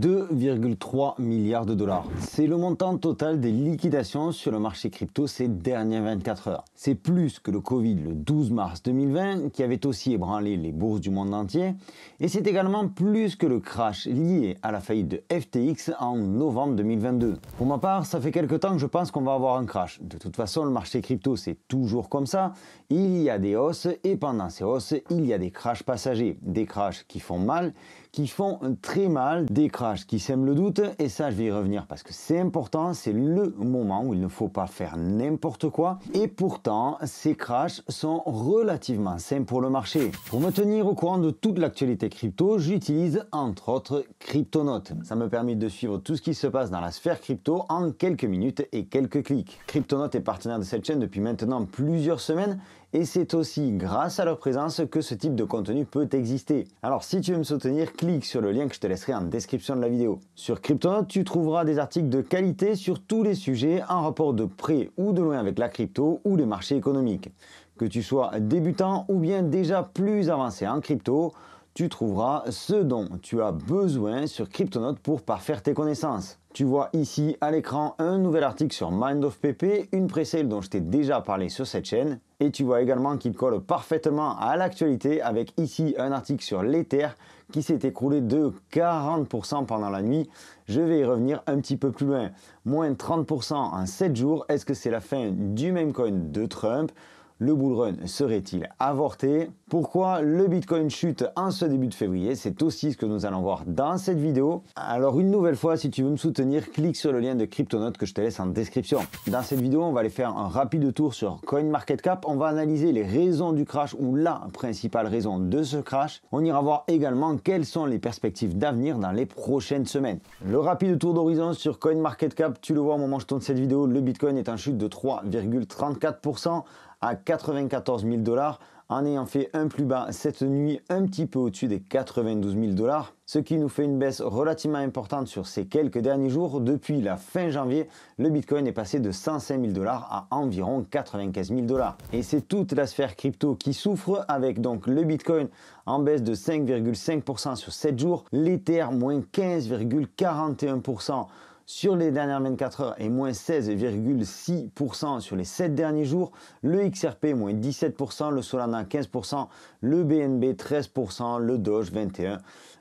2,3 milliards de dollars. C'est le montant total des liquidations sur le marché crypto ces dernières 24 heures. C'est plus que le Covid le 12 mars 2020 qui avait aussi ébranlé les bourses du monde entier et c'est également plus que le crash lié à la faillite de FTX en novembre 2022. Pour ma part, ça fait quelques temps que je pense qu'on va avoir un crash. De toute façon, le marché crypto c'est toujours comme ça. Il y a des hausses et pendant ces hausses, il y a des crashs passagers. Des crashs qui font mal, qui font très mal, des crashs qui sèment le doute et ça je vais y revenir parce que c'est important, c'est le moment où il ne faut pas faire n'importe quoi et pourtant ces crashs sont relativement sains pour le marché. Pour me tenir au courant de toute l'actualité crypto, j'utilise entre autres Cryptonote. Ça me permet de suivre tout ce qui se passe dans la sphère crypto en quelques minutes et quelques clics. Cryptonote est partenaire de cette chaîne depuis maintenant plusieurs semaines et c'est aussi grâce à leur présence que ce type de contenu peut exister. Alors si tu veux me soutenir, clique sur le lien que je te laisserai en description de la vidéo. Sur Cryptonote, tu trouveras des articles de qualité sur tous les sujets en rapport de près ou de loin avec la crypto ou les marchés économiques. Que tu sois débutant ou bien déjà plus avancé en crypto, tu trouveras ce dont tu as besoin sur Cryptonote pour parfaire tes connaissances. Tu vois ici à l'écran un nouvel article sur Mind of PP, une presale dont je t'ai déjà parlé sur cette chaîne. Et tu vois également qu'il colle parfaitement à l'actualité avec ici un article sur l'Ether qui s'est écroulé de 40% pendant la nuit. Je vais y revenir un petit peu plus loin. Moins 30% en 7 jours, est-ce que c'est la fin du meme coin de Trump ? Le bullrun serait-il avorté? Pourquoi le Bitcoin chute en ce début de février? C'est aussi ce que nous allons voir dans cette vidéo. Alors une nouvelle fois, si tu veux me soutenir, clique sur le lien de Cryptonote que je te laisse en description. Dans cette vidéo, on va aller faire un rapide tour sur CoinMarketCap. On va analyser les raisons du crash ou la principale raison de ce crash. On ira voir également quelles sont les perspectives d'avenir dans les prochaines semaines. Le rapide tour d'horizon sur CoinMarketCap, tu le vois au moment où je tourne cette vidéo, le Bitcoin est en chute de 3,34% à 94 000 dollars en ayant fait un plus bas cette nuit un petit peu au-dessus des 92 000 dollars, ce qui nous fait une baisse relativement importante sur ces quelques derniers jours. Depuis la fin janvier, le Bitcoin est passé de 105 000 dollars à environ 95 000 dollars. Et c'est toute la sphère crypto qui souffre avec donc le Bitcoin en baisse de 5,5% sur 7 jours, l'Ether moins 15,41% sur les dernières 24 heures et moins 16,6% sur les 7 derniers jours, le XRP moins 17%, le Solana 15%, le BNB 13%, le Doge 21%,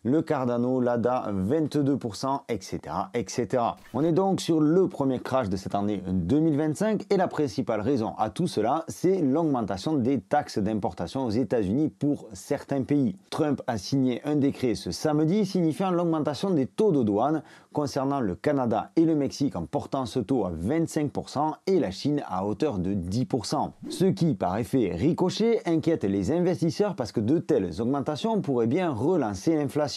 le Cardano, l'ADA 22%, etc., etc. On est donc sur le premier crash de cette année 2025 et la principale raison à tout cela, c'est l'augmentation des taxes d'importation aux États-Unis pour certains pays. Trump a signé un décret ce samedi signifiant l'augmentation des taux de douane concernant le Canada et le Mexique en portant ce taux à 25% et la Chine à hauteur de 10%. Ce qui, par effet ricochet, inquiète les investisseurs parce que de telles augmentations pourraient bien relancer l'inflation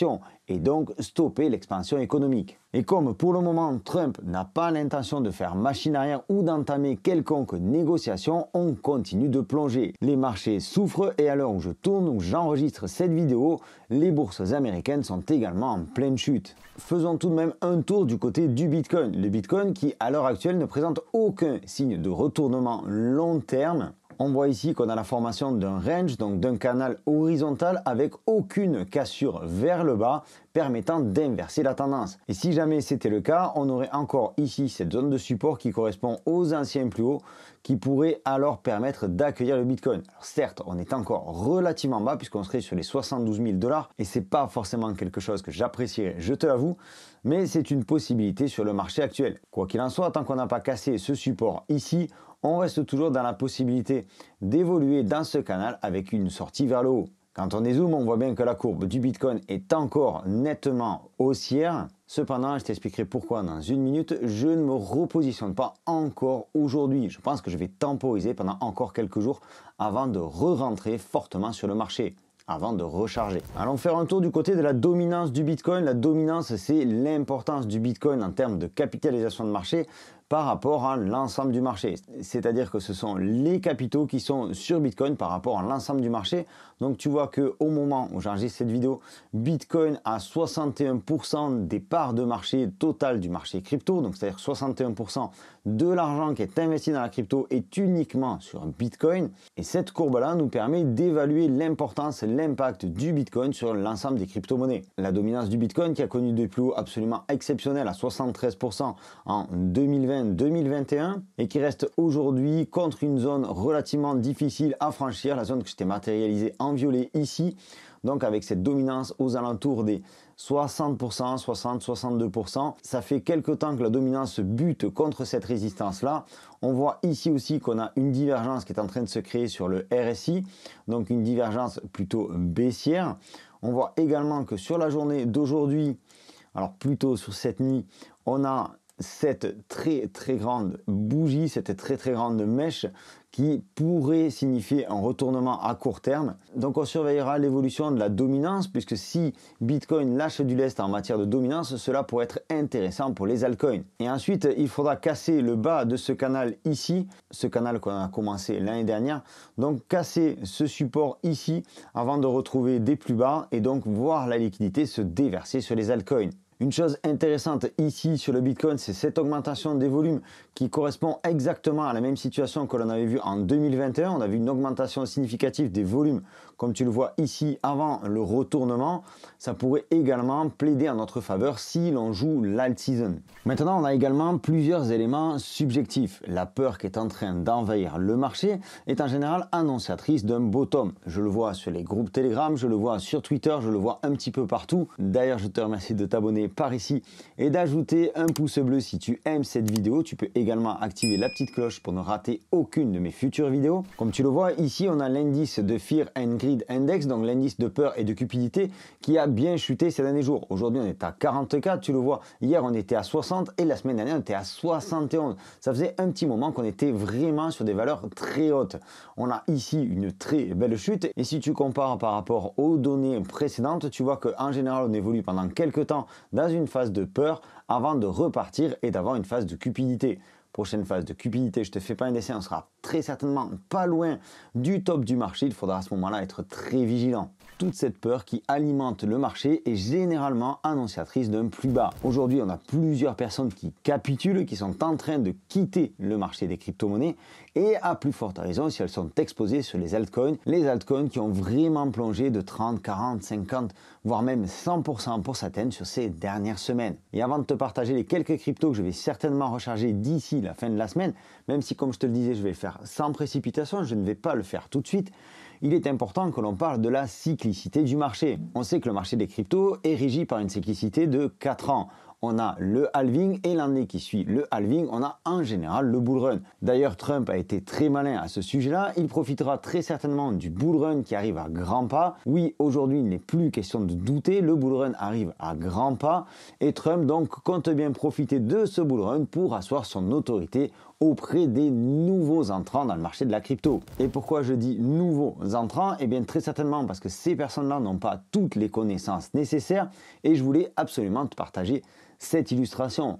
et donc stopper l'expansion économique. Et comme pour le moment Trump n'a pas l'intention de faire machine arrière ou d'entamer quelconque négociation, on continue de plonger. Les marchés souffrent et à l'heure où je tourne, où j'enregistre cette vidéo, les bourses américaines sont également en pleine chute. Faisons tout de même un tour du côté du Bitcoin. Le Bitcoin qui à l'heure actuelle ne présente aucun signe de retournement long terme. On voit ici qu'on a la formation d'un range, donc d'un canal horizontal avec aucune cassure vers le bas permettant d'inverser la tendance. Et si jamais c'était le cas, on aurait encore ici cette zone de support qui correspond aux anciens plus hauts qui pourrait alors permettre d'accueillir le Bitcoin. Alors certes, on est encore relativement bas puisqu'on serait sur les 72 000 dollars et c'est pas forcément quelque chose que j'apprécierais, je te l'avoue, mais c'est une possibilité sur le marché actuel. Quoi qu'il en soit, tant qu'on n'a pas cassé ce support ici, on reste toujours dans la possibilité d'évoluer dans ce canal avec une sortie vers le haut. Quand on dézoome, on voit bien que la courbe du Bitcoin est encore nettement haussière. Cependant, je t'expliquerai pourquoi dans une minute, je ne me repositionne pas encore aujourd'hui. Je pense que je vais temporiser pendant encore quelques jours avant de re-rentrer fortement sur le marché, avant de recharger. Allons faire un tour du côté de la dominance du Bitcoin. La dominance, c'est l'importance du Bitcoin en termes de capitalisation de marché par rapport à l'ensemble du marché. C'est-à-dire que ce sont les capitaux qui sont sur Bitcoin par rapport à l'ensemble du marché. Donc tu vois qu'au moment où j'enregistre cette vidéo, Bitcoin a 61% des parts de marché totales du marché crypto. Donc c'est-à-dire 61% de l'argent qui est investi dans la crypto est uniquement sur Bitcoin. Et cette courbe-là nous permet d'évaluer l'importance et l'impact du Bitcoin sur l'ensemble des crypto-monnaies. La dominance du Bitcoin qui a connu des plus hauts absolument exceptionnels à 73% en 2020-2021 et qui reste aujourd'hui contre une zone relativement difficile à franchir, la zone que je t'ai matérialisée en violet ici, donc avec cette dominance aux alentours des 60%, 60-62%. Ça fait quelque temps que la dominance bute contre cette résistance-là. On voit ici aussi qu'on a une divergence qui est en train de se créer sur le RSI, donc une divergence plutôt baissière. On voit également que sur la journée d'aujourd'hui, alors plutôt sur cette nuit, on a cette très grande bougie, cette très grande mèche qui pourrait signifier un retournement à court terme. Donc on surveillera l'évolution de la dominance, puisque si Bitcoin lâche du lest en matière de dominance, cela pourrait être intéressant pour les altcoins. Et ensuite, il faudra casser le bas de ce canal ici, ce canal qu'on a commencé l'année dernière. Donc casser ce support ici avant de retrouver des plus bas et donc voir la liquidité se déverser sur les altcoins. Une chose intéressante ici sur le Bitcoin, c'est cette augmentation des volumes qui correspond exactement à la même situation que l'on avait vu en 2021. On a vu une augmentation significative des volumes, comme tu le vois ici, avant le retournement. Ça pourrait également plaider en notre faveur si l'on joue l'alt season. Maintenant, on a également plusieurs éléments subjectifs. La peur qui est en train d'envahir le marché est en général annonciatrice d'un bottom. Je le vois sur les groupes Telegram, je le vois sur Twitter, je le vois un petit peu partout. D'ailleurs, je te remercie de t'abonner par ici et d'ajouter un pouce bleu si tu aimes cette vidéo. Tu peux également activer la petite cloche pour ne rater aucune de mes futures vidéos. Comme tu le vois ici, on a l'indice de Fear and Greed Index, donc l'indice de peur et de cupidité qui a bien chuté ces derniers jours. Aujourd'hui, on est à 44, tu le vois. Hier, on était à 60 et la semaine dernière, on était à 71. Ça faisait un petit moment qu'on était vraiment sur des valeurs très hautes. On a ici une très belle chute et si tu compares par rapport aux données précédentes, tu vois qu'en général, on évolue pendant quelques temps dans une phase de peur avant de repartir et d'avoir une phase de cupidité. Prochaine phase de cupidité, je te fais pas un dessin, on sera très certainement pas loin du top du marché. Il faudra à ce moment-là être très vigilant. Toute cette peur qui alimente le marché est généralement annonciatrice d'un plus bas. Aujourd'hui, on a plusieurs personnes qui capitulent, qui sont en train de quitter le marché des crypto-monnaies et à plus forte raison si elles sont exposées sur les altcoins qui ont vraiment plongé de 30, 40, 50, voire même 100% pour certaines sur ces dernières semaines. Et avant de te partager les quelques cryptos que je vais certainement recharger d'ici la fin de la semaine, même si comme je te le disais, je vais le faire sans précipitation, je ne vais pas le faire tout de suite, il est important que l'on parle de la cyclicité du marché. On sait que le marché des cryptos est régi par une cyclicité de 4 ans. On a le halving et l'année qui suit le halving, on a en général le bull run. D'ailleurs, Trump a été très malin à ce sujet-là. Il profitera très certainement du bull run qui arrive à grands pas. Oui, aujourd'hui, il n'est plus question de douter. Le bull run arrive à grands pas et Trump donc compte bien profiter de ce bull run pour asseoir son autorité auprès des nouveaux entrants dans le marché de la crypto. Et pourquoi je dis nouveaux entrants? Eh bien très certainement parce que ces personnes-là n'ont pas toutes les connaissances nécessaires et je voulais absolument te partager cette illustration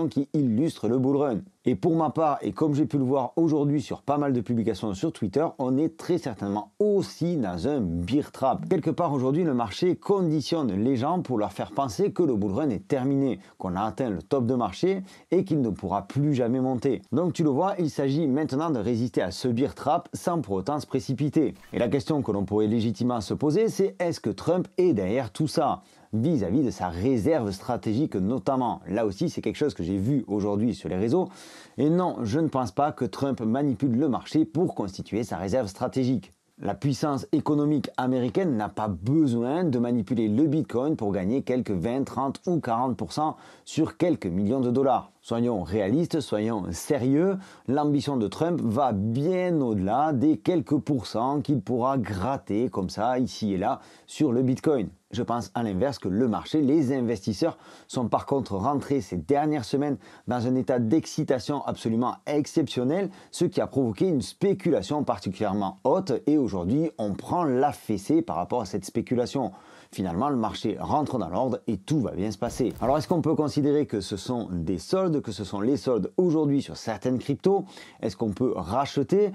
qui illustre le bull run. Et pour ma part, et comme j'ai pu le voir aujourd'hui sur pas mal de publications sur Twitter, on est très certainement aussi dans un bear trap. Quelque part aujourd'hui, le marché conditionne les gens pour leur faire penser que le bull run est terminé, qu'on a atteint le top de marché et qu'il ne pourra plus jamais monter. Donc tu le vois, il s'agit maintenant de résister à ce bear trap sans pour autant se précipiter. Et la question que l'on pourrait légitimement se poser, c'est est-ce que Trump est derrière tout ça ? Vis-à-vis de sa réserve stratégique notamment. Là aussi, c'est quelque chose que j'ai vu aujourd'hui sur les réseaux. Et non, je ne pense pas que Trump manipule le marché pour constituer sa réserve stratégique. La puissance économique américaine n'a pas besoin de manipuler le Bitcoin pour gagner quelques 20, 30 ou 40% sur quelques millions de dollars. Soyons réalistes, soyons sérieux, l'ambition de Trump va bien au-delà des quelques pourcents qu'il pourra gratter comme ça, ici et là, sur le Bitcoin. Je pense à l'inverse que le marché, les investisseurs sont par contre rentrés ces dernières semaines dans un état d'excitation absolument exceptionnel, ce qui a provoqué une spéculation particulièrement haute et aujourd'hui on prend la fessée par rapport à cette spéculation. finalement le marché rentre dans l'ordre et tout va bien se passer. Alors est-ce qu'on peut considérer que ce sont des soldes, que ce sont les soldes aujourd'hui sur certaines cryptos? Est-ce qu'on peut racheter?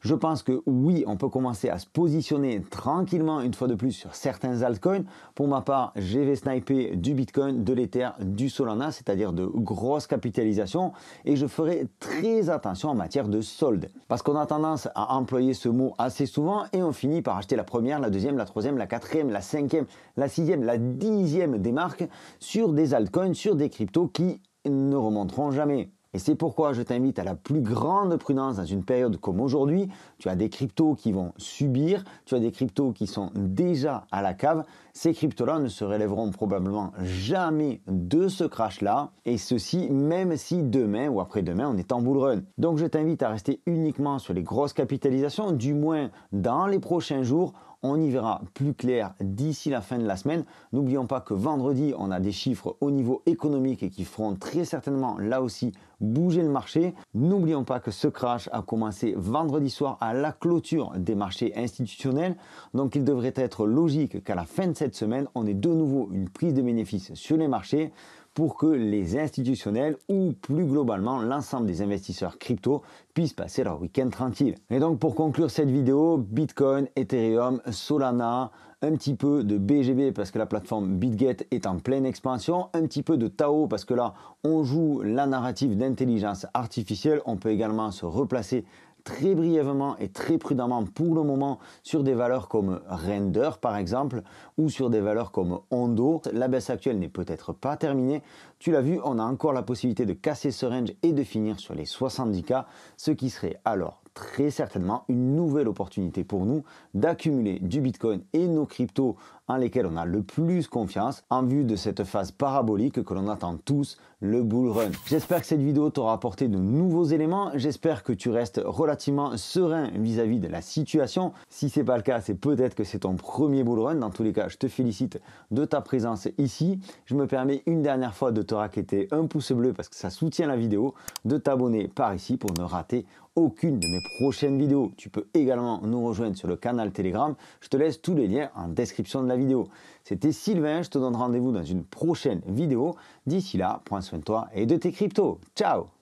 Je pense que oui, on peut commencer à se positionner tranquillement une fois de plus sur certains altcoins. Pour ma part, je vais sniper du Bitcoin, de l'Ether, du Solana, c'est-à-dire de grosses capitalisations, et je ferai très attention en matière de solde. Parce qu'on a tendance à employer ce mot assez souvent et on finit par acheter la première, la deuxième, la troisième, la quatrième, la cinquième, la sixième, la dixième des marques sur des altcoins, sur des cryptos qui ne remonteront jamais. Et c'est pourquoi je t'invite à la plus grande prudence dans une période comme aujourd'hui. Tu as des cryptos qui vont subir, tu as des cryptos qui sont déjà à la cave. Ces cryptos-là ne se relèveront probablement jamais de ce crash-là. Et ceci même si demain ou après-demain on est en bull run. Donc je t'invite à rester uniquement sur les grosses capitalisations, du moins dans les prochains jours. On y verra plus clair d'ici la fin de la semaine. N'oublions pas que vendredi, on a des chiffres au niveau économique qui feront très certainement là aussi bouger le marché. N'oublions pas que ce crash a commencé vendredi soir à la clôture des marchés institutionnels. Donc il devrait être logique qu'à la fin de cette semaine, on ait de nouveau une prise de bénéfices sur les marchés pour que les institutionnels ou plus globalement l'ensemble des investisseurs crypto puissent passer leur week-end tranquille. Et donc pour conclure cette vidéo, Bitcoin, Ethereum, Solana, un petit peu de BGB parce que la plateforme BitGet est en pleine expansion, un petit peu de Tao parce que là on joue la narrative d'intelligence artificielle, on peut également se replacer très brièvement et très prudemment pour le moment sur des valeurs comme Render par exemple ou sur des valeurs comme Ondo. La baisse actuelle n'est peut-être pas terminée. Tu l'as vu, on a encore la possibilité de casser ce range et de finir sur les 70K, ce qui serait alors très certainement une nouvelle opportunité pour nous d'accumuler du Bitcoin et nos cryptos en lesquels on a le plus confiance en vue de cette phase parabolique que l'on attend tous, le bull run. J'espère que cette vidéo t'aura apporté de nouveaux éléments, j'espère que tu restes relativement serein vis-à-vis de la situation. Si ce n'est pas le cas, c'est peut-être que c'est ton premier bull run. Dans tous les cas, je te félicite de ta présence ici. Je me permets une dernière fois de te raqueter un pouce bleu parce que ça soutient la vidéo, de t'abonner par ici pour ne rater aucune de mes prochaines vidéos. Tu peux également nous rejoindre sur le canal Telegram. Je te laisse tous les liens en description de la vidéo. C'était Sylvain, je te donne rendez-vous dans une prochaine vidéo. D'ici là, prends soin de toi et de tes cryptos. Ciao!